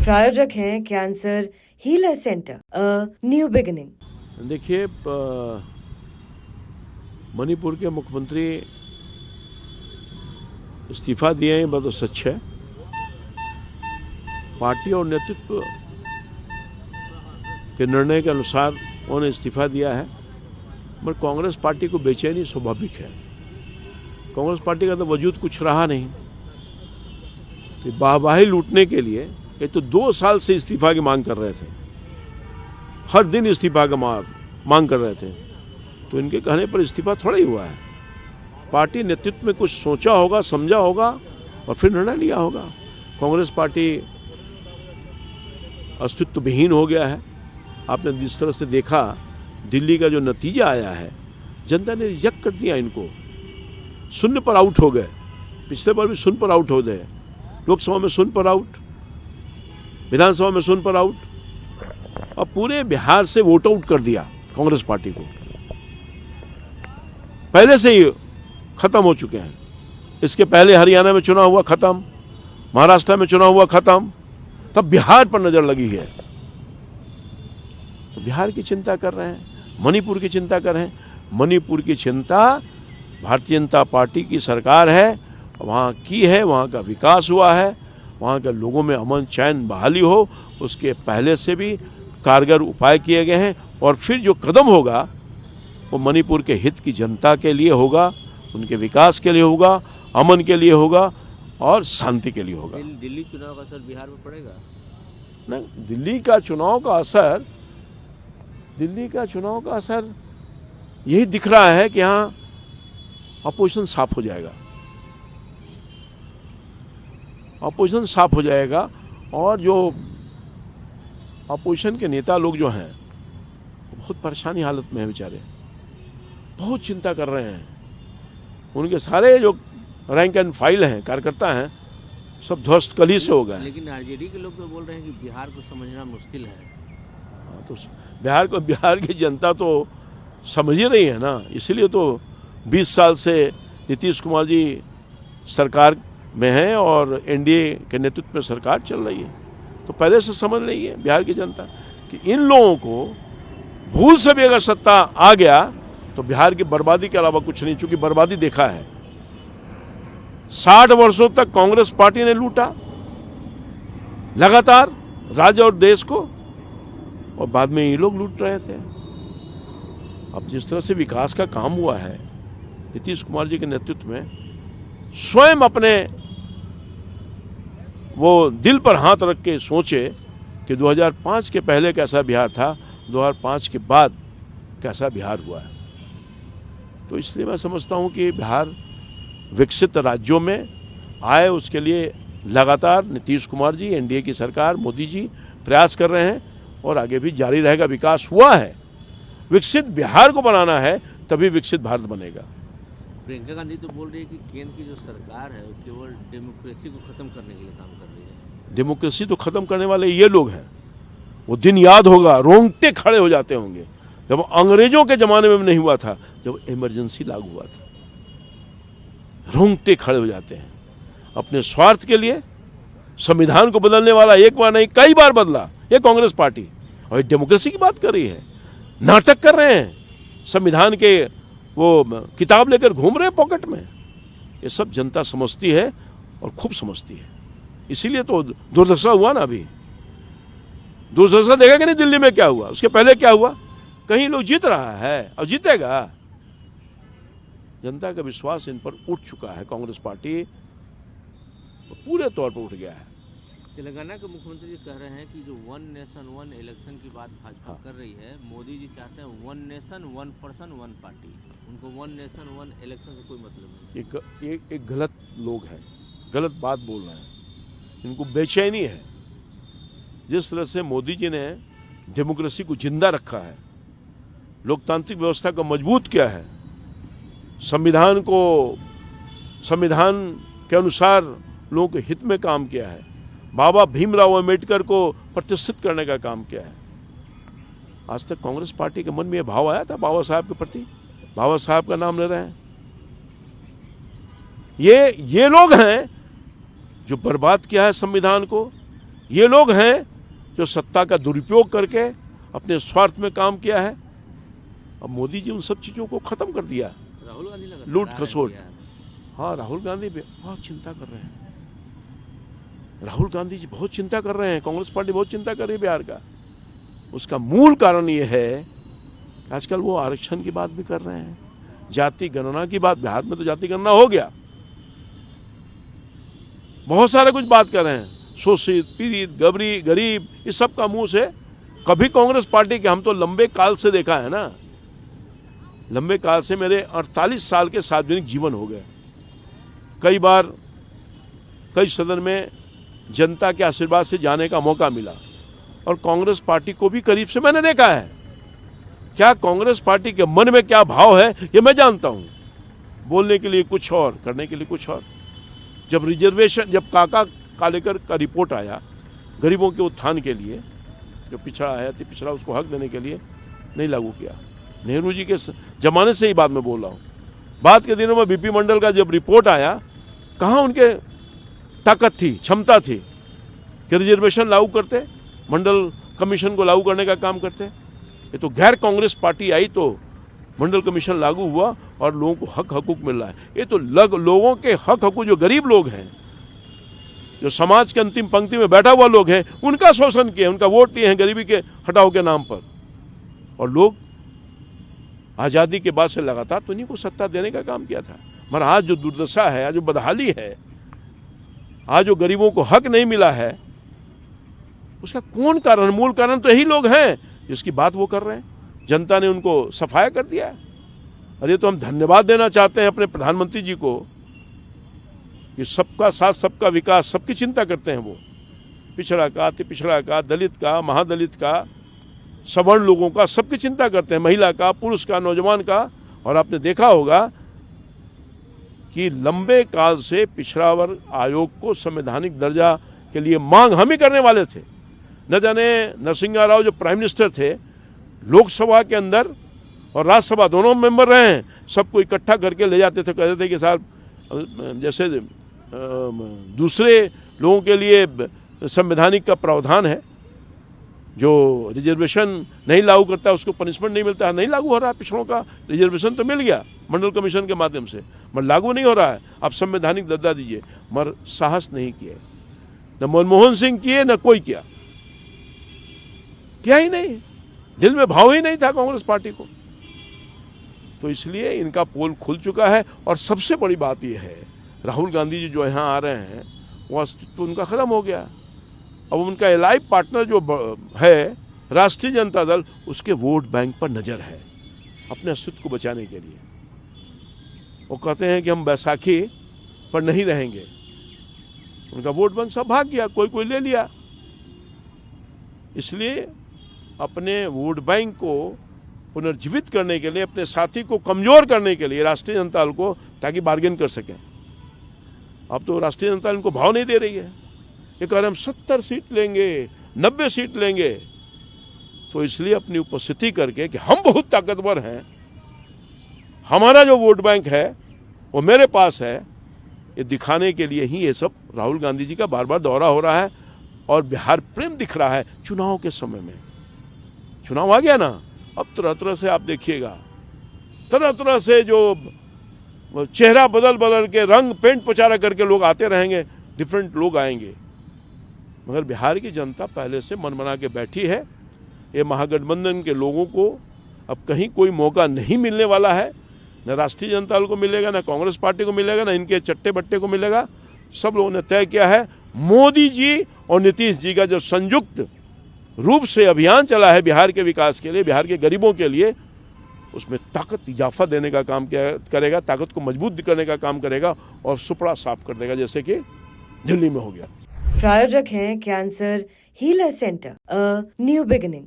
प्रायोजक हैं cancer healer centre, new beginning. देखिए, मणिपुर के मुख्यमंत्री इस्तीफा दिए हैं, बात तो सच है। पार्टी और नेतृत्व के निर्णय के अनुसार उन्होंने इस्तीफा दिया है, मगर कांग्रेस पार्टी को बेचैनी स्वाभाविक है। कांग्रेस पार्टी का तो वजूद कुछ रहा नहीं। तो वाहवाही लूटने के लिए ये तो 2 साल से इस्तीफा की मांग कर रहे थे, हर दिन इस्तीफा का मांग कर रहे थे। तो इनके कहने पर इस्तीफा थोड़ा ही हुआ है। पार्टी नेतृत्व में कुछ सोचा होगा, समझा होगा और फिर निर्णय लिया होगा। कांग्रेस पार्टी अस्तित्व विहीन हो गया है। आपने जिस तरह से देखा, दिल्ली का जो नतीजा आया है, जनता ने रिजेक्ट कर दिया इनको, शून्य पर आउट हो गए। पिछले बार भी शून्य पर आउट हो गए, लोकसभा में शून्य पर आउट, विधानसभा में शून्य पर आउट, और पूरे बिहार से वोट आउट कर दिया कांग्रेस पार्टी को। पहले से ही खत्म हो चुके हैं। इसके पहले हरियाणा में चुनाव हुआ, खत्म, महाराष्ट्र में चुनाव हुआ, खत्म, तब बिहार पर नजर लगी है। तो बिहार की चिंता कर रहे हैं, मणिपुर की चिंता कर रहे हैं। मणिपुर की चिंता भारतीय जनता पार्टी की सरकार है, वहाँ की है, वहाँ का विकास हुआ है, वहाँ के लोगों में अमन चैन बहाली हो, उसके पहले से भी कारगर उपाय किए गए हैं। और फिर जो कदम होगा वो मणिपुर के हित की जनता के लिए होगा, उनके विकास के लिए होगा, अमन के लिए होगा और शांति के लिए होगा। दिल्ली चुनाव का असर बिहार में पड़ेगा? नहीं, दिल्ली का चुनाव का असर यही दिख रहा है कि यहाँ अपोजिशन साफ हो जाएगा, अपोजिशन साफ हो जाएगा। और जो अपोजिशन के नेता लोग जो हैं बहुत परेशानी हालत में हैं, बेचारे बहुत चिंता कर रहे हैं। उनके सारे जो रैंक एंड फाइल हैं, कार्यकर्ता हैं, सब ध्वस्त कली से हो गए। लेकिन आरजेडी के लोग तो बोल रहे हैं कि बिहार को समझना मुश्किल है। तो बिहार की जनता तो समझ ही रही है ना, इसलिए तो 20 साल से नीतीश कुमार जी सरकार में हैं और एनडीए के नेतृत्व में सरकार चल रही है। तो पहले से समझ रही है बिहार की जनता कि इन लोगों को भूल से भी अगर सत्ता आ गया तो बिहार की बर्बादी के अलावा कुछ नहीं, चूंकि बर्बादी देखा है। 60 वर्षों तक कांग्रेस पार्टी ने लूटा लगातार राज्य और देश को, और बाद में ये लोग लूट रहे थे। अब जिस तरह से विकास का काम हुआ है नीतीश कुमार जी के नेतृत्व में, स्वयं अपने वो दिल पर हाथ रख के सोचे कि 2005 के पहले कैसा बिहार था, 2005 के बाद कैसा बिहार हुआ है। तो इसलिए मैं समझता हूं कि बिहार विकसित राज्यों में आए, उसके लिए लगातार नीतीश कुमार जी, एनडीए की सरकार, मोदी जी प्रयास कर रहे हैं और आगे भी जारी रहेगा। विकास हुआ है, विकसित बिहार को बनाना है, तभी विकसित भारत बनेगा। प्रियंका गांधी तो बोल रही है कि केंद्र की जो सरकार है वो केवल डेमोक्रेसी को खत्म करने के लिए काम कर रही है। डेमोक्रेसी तो खत्म करने वाले ये लोग हैं। वो दिन याद होगा, रोंगटे खड़े हो जाते होंगे, जब अंग्रेजों के जमाने में नहीं हुआ था, जब इमरजेंसी लागू हुआ था, रोंगटे खड़े हो जाते हैं। अपने स्वार्थ के लिए संविधान को बदलने वाला एक बार नहीं कई बार बदला ये कांग्रेस पार्टी, और डेमोक्रेसी की बात कर रही है। नाटक कर रहे हैं, संविधान के वो किताब लेकर घूम रहे हैं पॉकेट में। ये सब जनता समझती है और खूब समझती है। इसीलिए तो दुर्दशा हुआ ना। अभी दुर्दशा देखा कि नहीं दिल्ली में क्या हुआ, उसके पहले क्या हुआ। कहीं लोग जीत रहा है और जीतेगा। जनता का विश्वास इन पर उठ चुका है। कांग्रेस पार्टी पूरे तौर पर उठ गया है। तेलंगाना के मुख्यमंत्री जी कह रहे हैं कि जो 1 नेशन 1 इलेक्शन की बात भाजपा कर रही है, मोदी जी चाहते हैं 1 नेशन 1 पर्सन 1 पार्टी। उनको 1 नेशन 1 इलेक्शन से कोई मतलब नहीं। एक गलत लोग हैं, गलत बात बोल रहे हैं। इनको बेचैनी है। जिस तरह से मोदी जी ने डेमोक्रेसी को जिंदा रखा है, लोकतांत्रिक व्यवस्था को मजबूत किया है, संविधान के अनुसार लोगों के हित में काम किया है, बाबा भीमराव अम्बेडकर को प्रतिष्ठित करने का काम किया है। आज तक कांग्रेस पार्टी के मन में यह भाव आया था बाबा साहब के प्रति? बाबा साहब का नाम ले रहे हैं। ये लोग हैं जो बर्बाद किया है संविधान को, ये लोग हैं जो सत्ता का दुरुपयोग करके अपने स्वार्थ में काम किया है। अब मोदी जी उन सब चीज़ों को ख़त्म कर दिया। राहुल गांधी लगातार लूट आ रहे हैं खसोट। बिहार में। हाँ, राहुल गांधी भी बहुत चिंता कर रहे हैं। राहुल गांधी जी बहुत चिंता कर रहे हैं, कांग्रेस पार्टी बहुत चिंता कर रही है बिहार का। उसका मूल कारण ये है कि आजकल वो आरक्षण की बात भी कर रहे हैं, जाति गणना की बात। बिहार में तो जाति गणना हो गया, बहुत सारे कुछ बात कर रहे हैं, शोषित, पीड़ित, गरीब, इस सब का मुंह से। कभी कांग्रेस पार्टी के हम तो लंबे काल से देखा है ना, लंबे काल से मेरे 48 साल के सार्वजनिक जीवन हो गए। कई बार कई सदन में जनता के आशीर्वाद से जाने का मौका मिला और कांग्रेस पार्टी को भी करीब से मैंने देखा है। क्या कांग्रेस पार्टी के मन में क्या भाव है ये मैं जानता हूं। बोलने के लिए कुछ और, करने के लिए कुछ और। जब रिजर्वेशन, जब काका कालेकर का रिपोर्ट आया गरीबों के उत्थान के लिए, जो पिछड़ा है तो पिछड़ा उसको हक देने के लिए नहीं लागू किया। नेहरू जी के जमाने से ही बात मैं बोल रहा हूँ। बाद के दिनों में बीपी मंडल का जब रिपोर्ट आया, कहाँ उनके ताकत थी, क्षमता थी कि रिजर्वेशन लागू करते, मंडल कमीशन को लागू करने का काम करते। ये तो गैर कांग्रेस पार्टी आई तो मंडल कमीशन लागू हुआ और लोगों को हक हकूक मिल रहा है। ये तो लोगों के हक हकूक, जो गरीब लोग हैं, जो समाज के अंतिम पंक्ति में बैठा हुआ लोग हैं, उनका शोषण किया, उनका वोट लिए हैं गरीबी के हटाओ के नाम पर। और लोग आज़ादी के बाद से लगातार तो इन्हीं को सत्ता देने का काम किया था। मगर आज जो दुर्दशा है, आज जो बदहाली है, आज जो गरीबों को हक नहीं मिला है, उसका कौन कारण? मूल कारण तो यही लोग हैं जिसकी बात वो कर रहे हैं। जनता ने उनको सफाया कर दिया है। और ये तो हम धन्यवाद देना चाहते हैं अपने प्रधानमंत्री जी को कि सबका साथ, सबका विकास, सबकी चिंता करते हैं वो। पिछड़ा का, अति पिछड़ा का, दलित का, महादलित का, सवर्ण लोगों का, सबकी चिंता करते हैं, महिला का, पुरुष का, नौजवान का। और आपने देखा होगा कि लंबे काल से पिछड़ा वर्ग आयोग को संवैधानिक दर्जा के लिए मांग हम ही करने वाले थे। न जाने नरसिंह राव जो प्राइम मिनिस्टर थे, लोकसभा के अंदर और राज्यसभा दोनों मेंबर रहे हैं, सबको इकट्ठा करके ले जाते थे, कहते थे कि साहब जैसे दूसरे लोगों के लिए संवैधानिक का प्रावधान है, जो रिजर्वेशन नहीं लागू करता उसको पनिशमेंट नहीं मिलता है, नहीं लागू हो रहा है। पिछड़ों का रिजर्वेशन तो मिल गया मंडल कमीशन के माध्यम से, मगर लागू नहीं हो रहा है। आप संवैधानिक दर्जा दीजिए, मगर साहस नहीं किए, न मनमोहन सिंह किए, न कोई किया ही नहीं। दिल में भाव ही नहीं था कांग्रेस पार्टी को। तो इसलिए इनका पोल खुल चुका है। और सबसे बड़ी बात यह है, राहुल गांधी जी जो यहाँ आ रहे हैं, वो अस्तित्व उनका खत्म हो गया। अब उनका एलाइव पार्टनर जो है राष्ट्रीय जनता दल, उसके वोट बैंक पर नजर है अपने अस्तित्व को बचाने के लिए। वो कहते हैं कि हम बैसाखी पर नहीं रहेंगे। उनका वोट बैंक सब भाग गया, कोई ले लिया। इसलिए अपने वोट बैंक को पुनर्जीवित करने के लिए, अपने साथी को कमजोर करने के लिए राष्ट्रीय जनता दल को, ताकि बार्गेन कर सकें। अब तो राष्ट्रीय जनता दल इनको भाव नहीं दे रही है। ये कह रहे हम 70 सीट लेंगे, 90 सीट लेंगे। तो इसलिए अपनी उपस्थिति करके कि हम बहुत ताकतवर हैं, हमारा जो वोट बैंक है वो मेरे पास है, ये दिखाने के लिए ही ये सब राहुल गांधी जी का बार बार दौरा हो रहा है। और बिहार प्रेम दिख रहा है चुनाव के समय में। चुनाव आ गया ना, अब तरह तरह से आप देखिएगा, तरह तरह से जो चेहरा बदल के, रंग पेंट पचारा करके लोग आते रहेंगे, डिफरेंट लोग आएंगे। मगर बिहार की जनता पहले से मन बना के बैठी है। ये महागठबंधन के लोगों को अब कहीं कोई मौका नहीं मिलने वाला है। न राष्ट्रीय जनता दल को मिलेगा, न कांग्रेस पार्टी को मिलेगा, न इनके चट्टे बट्टे को मिलेगा। सब लोगों ने तय किया है, मोदी जी और नीतीश जी का जो संयुक्त रूप से अभियान चला है बिहार के विकास के लिए, बिहार के गरीबों के लिए, उसमें ताकत इजाफा देने का काम करेगा, ताकत को मजबूत करने का काम करेगा और सुपड़ा साफ कर देगा, जैसे कि दिल्ली में हो गया। प्रायोजक हैं cancer healer centre, a new beginning.